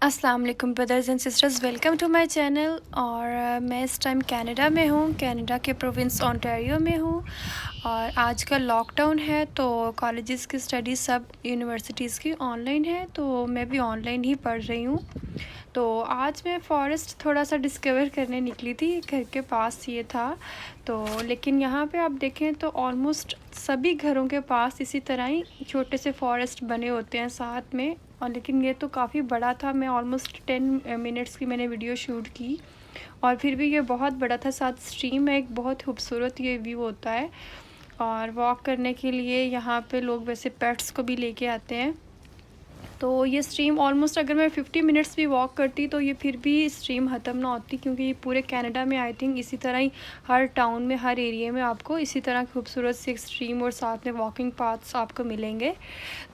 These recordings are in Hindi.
अस्सलाम वालेकुम brothers and sisters, welcome to my channel. और मैं इस टाइम कनाडा में हूँ, कनाडा के प्रोविंस ओंटारियो में हूँ। और आज का लॉकडाउन है तो कॉलेजेस की स्टडी सब यूनिवर्सिटीज़ की ऑनलाइन है, तो मैं भी ऑनलाइन ही पढ़ रही हूँ। तो आज मैं फॉरेस्ट थोड़ा सा डिस्कवर करने निकली थी, घर के पास ये था। तो लेकिन यहाँ पे आप देखें तो ऑलमोस्ट सभी घरों के पास इसी तरह ही छोटे से फॉरेस्ट बने होते हैं साथ में। और लेकिन ये तो काफ़ी बड़ा था, मैं ऑलमोस्ट 10 मिनट्स की मैंने वीडियो शूट की और फिर भी ये बहुत बड़ा था। साथ स्ट्रीम में एक बहुत खूबसूरत ये व्यू होता है। और वॉक करने के लिए यहाँ पे लोग वैसे पेट्स को भी लेके आते हैं। तो ये स्ट्रीम ऑलमोस्ट अगर मैं 50 मिनट्स भी वॉक करती तो ये फिर भी स्ट्रीम ख़त्म ना होती, क्योंकि ये पूरे कनाडा में आई थिंक इसी तरह ही हर टाउन में, हर एरिया में आपको इसी तरह खूबसूरत सी स्ट्रीम और साथ में वॉकिंग पाथ्स आपको मिलेंगे।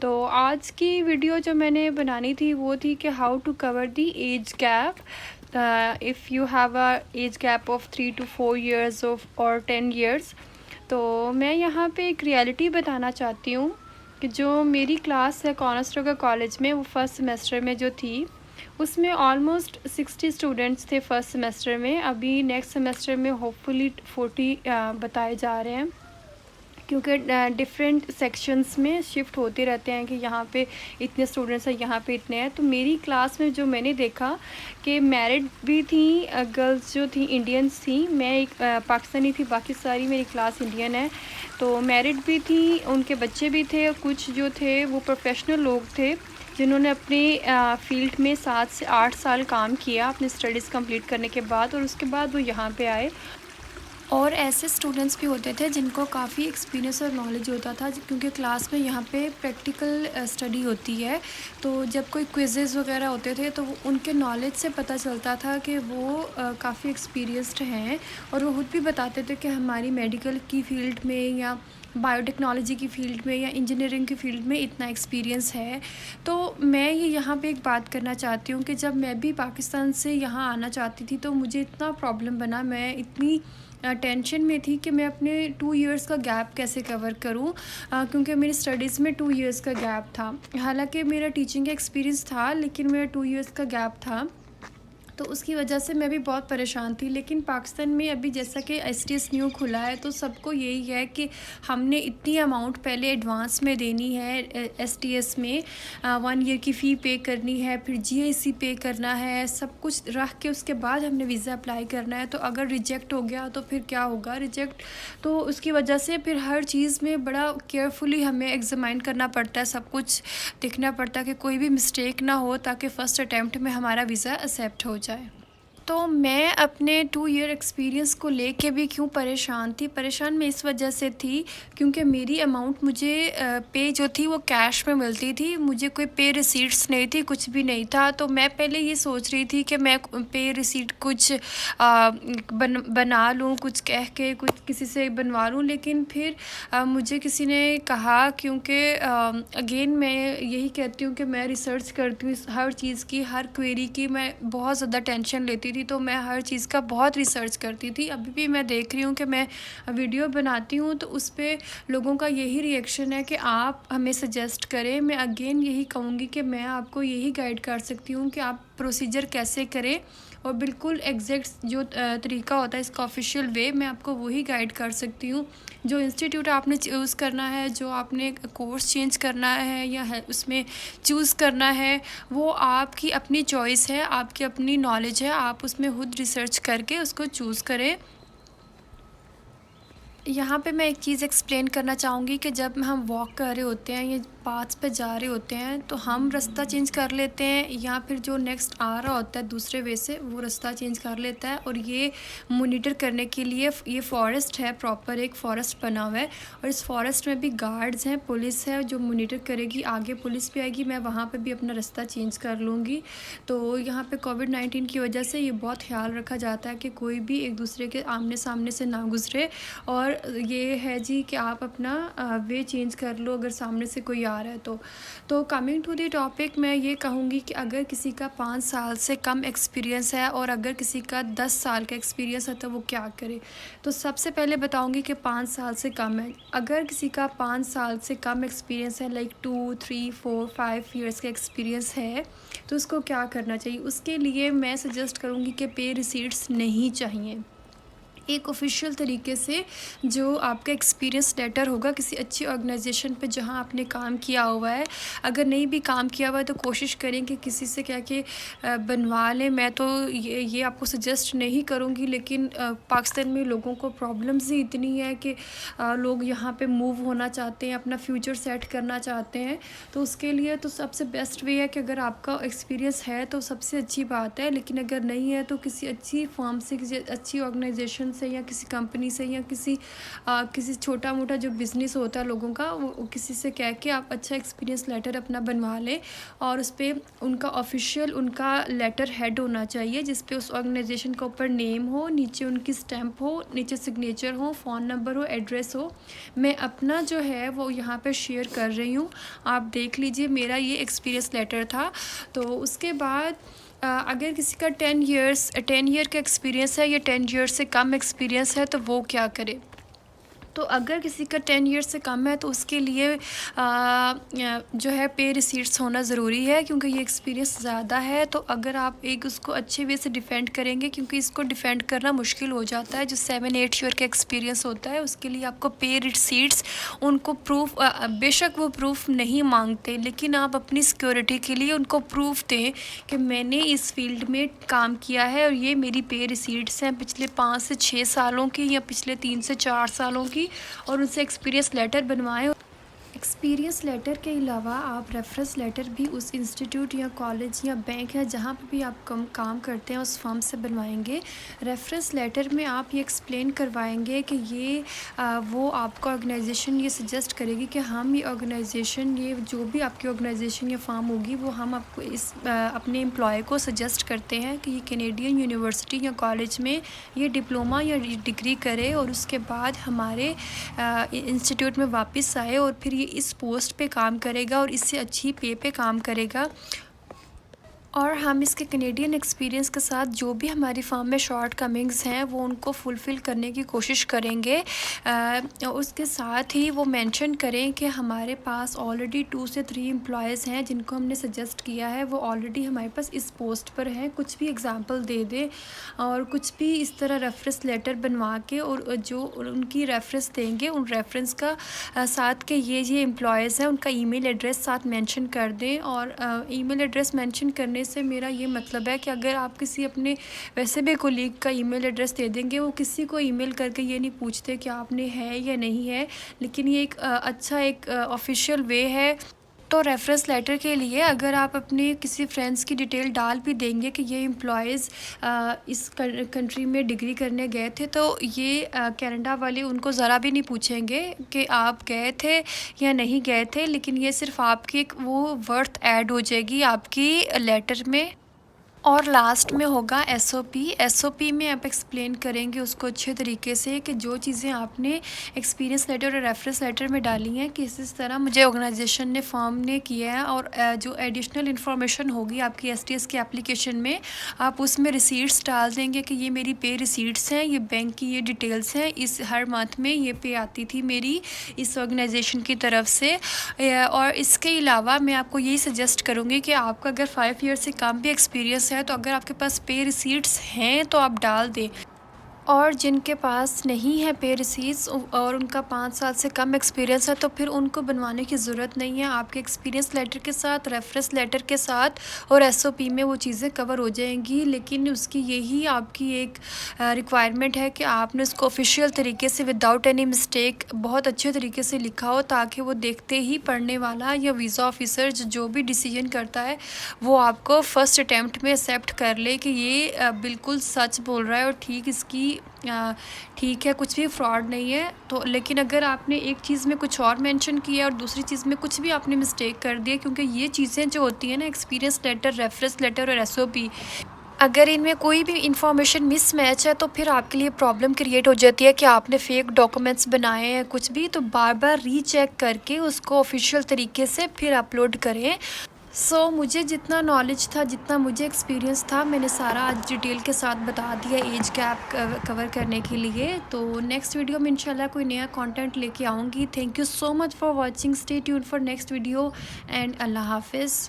तो आज की वीडियो जो मैंने बनानी थी वो थी कि how to cover the age gap if you have a age gap of 3 to 4 years of और 10 years। तो मैं यहाँ पे एक रियलिटी बताना चाहती हूँ कि जो मेरी क्लास है कॉनस्टोगा कॉलेज में, वो फर्स्ट सेमेस्टर में जो थी उसमें ऑलमोस्ट 60 स्टूडेंट्स थे फर्स्ट सेमेस्टर में। अभी नेक्स्ट सेमेस्टर में होपफुली 40 बताए जा रहे हैं, क्योंकि डिफरेंट सेक्शंस में शिफ्ट होते रहते हैं कि यहाँ पे इतने स्टूडेंट्स हैं, यहाँ पे इतने हैं। तो मेरी क्लास में जो मैंने देखा कि मैरिड भी थी गर्ल्स जो थी, इंडियंस थी। मैं एक पाकिस्तानी थी, बाकी सारी मेरी क्लास इंडियन है। तो मैरिड भी थी, उनके बच्चे भी थे, और कुछ जो थे वो प्रोफेशनल लोग थे जिन्होंने अपनी फील्ड में 7 से 8 साल काम किया अपनी स्टडीज़ कंप्लीट करने के बाद, और उसके बाद वो यहाँ पे आए। और ऐसे स्टूडेंट्स भी होते थे जिनको काफ़ी एक्सपीरियंस और नॉलेज होता था, क्योंकि क्लास में यहाँ पे प्रैक्टिकल स्टडी होती है। तो जब कोई क्विज़ेज़ वगैरह होते थे तो उनके नॉलेज से पता चलता था कि वो काफ़ी एक्सपीरियंस्ड हैं। और वो खुद भी बताते थे कि हमारी मेडिकल की फ़ील्ड में या बायोटेक्नोलॉजी की फ़ील्ड में या इंजीनियरिंग की फ़ील्ड में इतना एक्सपीरियंस है। तो मैं ये यहाँ पे एक बात करना चाहती हूँ कि जब मैं भी पाकिस्तान से यहाँ आना चाहती थी तो मुझे इतना प्रॉब्लम बना, मैं इतनी टेंशन में थी कि मैं अपने 2 इयर्स का गैप कैसे कवर करूं, क्योंकि मेरी स्टडीज़ में 2 इयर्स का गैप था। हालांकि मेरा टीचिंग का एक्सपीरियंस था, लेकिन मेरा 2 इयर्स का गैप था, तो उसकी वजह से मैं भी बहुत परेशान थी। लेकिन पाकिस्तान में अभी जैसा कि एसटीएस न्यू खुला है तो सबको यही है कि हमने इतनी अमाउंट पहले एडवांस में देनी है एसटीएस में, 1 ईयर की फ़ी पे करनी है, फिर जीआईसी पे करना है, सब कुछ रख के उसके बाद हमने वीज़ा अप्लाई करना है। तो अगर रिजेक्ट हो गया तो फिर क्या होगा, रिजेक्ट तो उसकी वजह से फिर हर चीज़ में बड़ा केयरफुली हमें एग्जामिन करना पड़ता है, सब कुछ देखना पड़ता है कि कोई भी मिस्टेक ना हो, ताकि फ़र्स्ट अटैम्प्ट में हमारा वीज़ा एक्सेप्ट हो जाए। तो मैं अपने 2 ईयर एक्सपीरियंस को लेके भी क्यों परेशान थी, परेशान मैं इस वजह से थी क्योंकि मेरी अमाउंट मुझे पे जो थी वो कैश में मिलती थी, मुझे कोई पे रिसीट्स नहीं थी, कुछ भी नहीं था। तो मैं पहले ये सोच रही थी कि मैं पे रिसीट कुछ बना लूँ, कुछ कह के कुछ किसी से बनवा लूँ। लेकिन फिर मुझे किसी ने कहा, क्योंकि अगेन मैं यही कहती हूँ कि मैं रिसर्च करती हूँ हर चीज़ की, हर क्वेरी की मैं बहुत ज़्यादा टेंशन लेती थी, तो मैं हर चीज़ का बहुत रिसर्च करती थी। अभी भी मैं देख रही हूँ कि मैं वीडियो बनाती हूँ तो उस पर लोगों का यही रिएक्शन है कि आप हमें सजेस्ट करें। मैं अगेन यही कहूँगी कि मैं आपको यही गाइड कर सकती हूँ कि आप प्रोसीजर कैसे करें, और बिल्कुल एग्जैक्ट जो तरीका होता है इसका ऑफिशियल वे, मैं आपको वही गाइड कर सकती हूँ। जो इंस्टीट्यूट आपने चूज़ करना है, जो आपने कोर्स चेंज करना है या है उसमें चूज़ करना है, वो आपकी अपनी चॉइस है, आपकी अपनी नॉलेज है, आप उसमें खुद रिसर्च करके उसको चूज़ करें। यहाँ पे मैं एक चीज़ एक्सप्लेन करना चाहूँगी कि जब हम वॉक कर रहे होते हैं या पाथ्स पे जा रहे होते हैं तो हम रास्ता चेंज कर लेते हैं, या फिर जो नेक्स्ट आ रहा होता है दूसरे वे से वो रास्ता चेंज कर लेता है। और ये मॉनिटर करने के लिए ये फॉरेस्ट है, प्रॉपर एक फ़ॉरेस्ट बना हुआ है, और इस फॉरेस्ट में भी गार्ड्स हैं, पुलिस है जो मॉनिटर करेगी। आगे पुलिस भी आएगी, मैं वहाँ पर भी अपना रास्ता चेंज कर लूँगी। तो यहाँ पर कोविड-19 की वजह से ये बहुत ख्याल रखा जाता है कि कोई भी एक दूसरे के आमने सामने से ना गुजरे। और ये है जी कि आप अपना वे चेंज कर लो, अगर सामने से कोई आ रहा है। तो कमिंग टू द टॉपिक, मैं ये कहूँगी कि अगर किसी का 5 साल से कम एक्सपीरियंस है और अगर किसी का 10 साल का एक्सपीरियंस है तो वो क्या करे। तो सबसे पहले बताऊँगी कि 5 साल से कम है। अगर किसी का 5 साल से कम एक्सपीरियंस है, लाइक 2, 3, 4, 5 ईयर्स का एक्सपीरियंस है, तो उसको क्या करना चाहिए। उसके लिए मैं सजेस्ट करूँगी कि पे रिसीट्स नहीं चाहिए। एक ऑफिशियल तरीके से जो आपका एक्सपीरियंस लेटर होगा किसी अच्छी ऑर्गेनाइजेशन पे जहाँ आपने काम किया हुआ है, अगर नहीं भी काम किया हुआ है तो कोशिश करें कि किसी से क्या कि बनवा लें। मैं तो ये आपको सजेस्ट नहीं करूँगी, लेकिन पाकिस्तान में लोगों को प्रॉब्लम्स ही इतनी है कि लोग यहाँ पे मूव होना चाहते हैं, अपना फ्यूचर सेट करना चाहते हैं। तो उसके लिए तो सबसे बेस्ट वे है कि अगर आपका एक्सपीरियंस है तो सबसे अच्छी बात है, लेकिन अगर नहीं है तो किसी अच्छी फर्म से, किसी अच्छी ऑर्गेनाइजेशन से या किसी कंपनी से या किसी छोटा मोटा जो बिज़नेस होता है लोगों का, वो किसी से कह के आप अच्छा एक्सपीरियंस लेटर अपना बनवा लें। और उस पर उनका ऑफिशियल उनका लेटर हेड होना चाहिए जिस पे उस ऑर्गेनाइजेशन का ऊपर नेम हो, नीचे उनकी स्टैंप हो, नीचे सिग्नेचर हो, फ़ोन नंबर हो, एड्रेस हो। मैं अपना जो है वो यहाँ पर शेयर कर रही हूँ, आप देख लीजिए। मेरा ये एक्सपीरियंस लेटर था। तो उसके बाद अगर किसी का 10 ईयर का एक्सपीरियंस है या 10 ईयर से कम एक्सपीरियंस है तो वो क्या करे। तो अगर किसी का 10 ईयर से कम है तो उसके लिए जो है पे रिसीट्स होना ज़रूरी है, क्योंकि ये एक्सपीरियंस ज़्यादा है। तो अगर आप एक उसको अच्छे वे से डिफेंड करेंगे, क्योंकि इसको डिफेंड करना मुश्किल हो जाता है, जो 7-8 ईयर का एक्सपीरियंस होता है उसके लिए आपको पे रिसीट्स, उनको प्रूफ, बेशक वो प्रूफ नहीं मांगते, लेकिन आप अपनी सिक्योरिटी के लिए उनको प्रूफ दें कि मैंने इस फील्ड में काम किया है और ये मेरी पे रिसीट्स हैं पिछले 5 से 6 सालों की या पिछले 3 से 4 सालों की, और उनसे एक्सपीरियंस लेटर बनवाएं। एक्सपीरियंस लेटर के अलावा आप रेफरेंस लेटर भी उस इंस्टीट्यूट या कॉलेज या बैंक है जहाँ पर भी आप काम करते हैं उस फर्म से बनवाएंगे। रेफरेंस लेटर में आप ये एक्सप्लेन करवाएंगे कि ये वो आपका ऑर्गेनाइजेशन ये सजेस्ट करेगी कि हम ये ऑर्गेनाइजेशन, ये जो भी आपकी ऑर्गेनाइजेशन या फर्म होगी, वो हम आपको इस अपने एम्प्लॉय को सजेस्ट करते हैं कि ये कैनेडियन यूनिवर्सिटी या कॉलेज में ये डिप्लोमा या डिग्री करे और उसके बाद हमारे इंस्टीट्यूट में वापस आए और फिर ये इस पोस्ट पे काम करेगा और इससे अच्छी पे पे काम करेगा। और हम इसके कैनेडियन एक्सपीरियंस के साथ जो भी हमारी फर्म में शॉर्ट कमिंग्स हैं वो उनको फुलफ़िल करने की कोशिश करेंगे। उसके साथ ही वो मेंशन करें कि हमारे पास ऑलरेडी 2 से 3 एम्प्लॉयज़ हैं जिनको हमने सजेस्ट किया है, वो ऑलरेडी हमारे पास इस पोस्ट पर हैं। कुछ भी एग्जांपल दे दें और कुछ भी इस तरह रेफरेंस लेटर बनवा के, और जो उनकी रेफरेंस देंगे उन रेफरेंस का साथ के ये एम्प्लॉयज़ हैं उनका ईमेल एड्रेस साथ मेंशन कर दें। और ईमेल एड्रेस मेंशन करने से मेरा ये मतलब है कि अगर आप किसी अपने वैसे भी कोलीग का ईमेल एड्रेस दे देंगे, वो किसी को ईमेल करके ये नहीं पूछते कि आपने है या नहीं है, लेकिन ये एक अच्छा एक ऑफिशियल वे है। तो रेफरेंस लेटर के लिए अगर आप अपने किसी फ्रेंड्स की डिटेल डाल भी देंगे कि ये एम्प्लॉयज़ इस कंट्री में डिग्री करने गए थे, तो ये कनाडा वाले उनको ज़रा भी नहीं पूछेंगे कि आप गए थे या नहीं गए थे, लेकिन ये सिर्फ आपकी एक वो वर्थ ऐड हो जाएगी आपकी लेटर में। और लास्ट में होगा एसओपी में आप एक्सप्लेन करेंगे उसको अच्छे तरीके से कि जो चीज़ें आपने एक्सपीरियंस लेटर और रेफरेंस लेटर में डाली हैं कि इस तरह मुझे ऑर्गेनाइजेशन ने फर्म ने किया है। और जो एडिशनल इन्फॉर्मेशन होगी आपकी एसटीएस की एप्लीकेशन में, आप उसमें रिसीट्स डाल देंगे कि ये मेरी पे रिसीट्स हैं, ये बैंक की ये डिटेल्स हैं, इस हर मंथ में ये पे आती थी मेरी इस ऑर्गेनाइजेशन की तरफ से। और इसके अलावा मैं आपको यही सजेस्ट करूँगी कि आपका अगर 5 ईयर से कम भी एक्सपीरियंस है तो अगर आपके पास पे रिसीट्स हैं तो आप डाल दें। और जिनके पास नहीं है पे रिसीट्स और उनका 5 साल से कम एक्सपीरियंस है तो फिर उनको बनवाने की ज़रूरत नहीं है। आपके एक्सपीरियंस लेटर के साथ, रेफरेंस लेटर के साथ और एसओपी में वो चीज़ें कवर हो जाएंगी, लेकिन उसकी यही आपकी एक रिक्वायरमेंट है कि आपने उसको ऑफिशियल तरीके से विदाउट एनी मिस्टेक बहुत अच्छे तरीके से लिखा हो, ताकि वो देखते ही पढ़ने वाला या वीज़ा ऑफिसर जो भी डिसीजन करता है वो आपको फ़र्स्ट अटैम्प्ट में एक्सेप्ट कर ले कि ये बिल्कुल सच बोल रहा है और ठीक है, कुछ भी फ्रॉड नहीं है। तो लेकिन अगर आपने एक चीज़ में कुछ और मेंशन किया और दूसरी चीज़ में कुछ भी आपने मिस्टेक कर दिया, क्योंकि ये चीज़ें जो होती हैं ना, एक्सपीरियंस लेटर, रेफरेंस लेटर और एसओपी, अगर इनमें कोई भी इंफॉर्मेशन मिसमैच है तो फिर आपके लिए प्रॉब्लम क्रिएट हो जाती है कि आपने फ़ेक डॉक्यूमेंट्स बनाए हैं कुछ भी, तो बार बार रीचेक करके उसको ऑफिशियल तरीके से फिर अपलोड करें। मुझे जितना नॉलेज था, जितना मुझे एक्सपीरियंस था, मैंने सारा आज डिटेल के साथ बता दिया एज गैप कवर करने के लिए। तो नेक्स्ट वीडियो में इंशाल्लाह कोई नया कंटेंट लेके आऊँगी। Thank you so much for watching, stay tuned for next video and अल्लाह हाफिज़।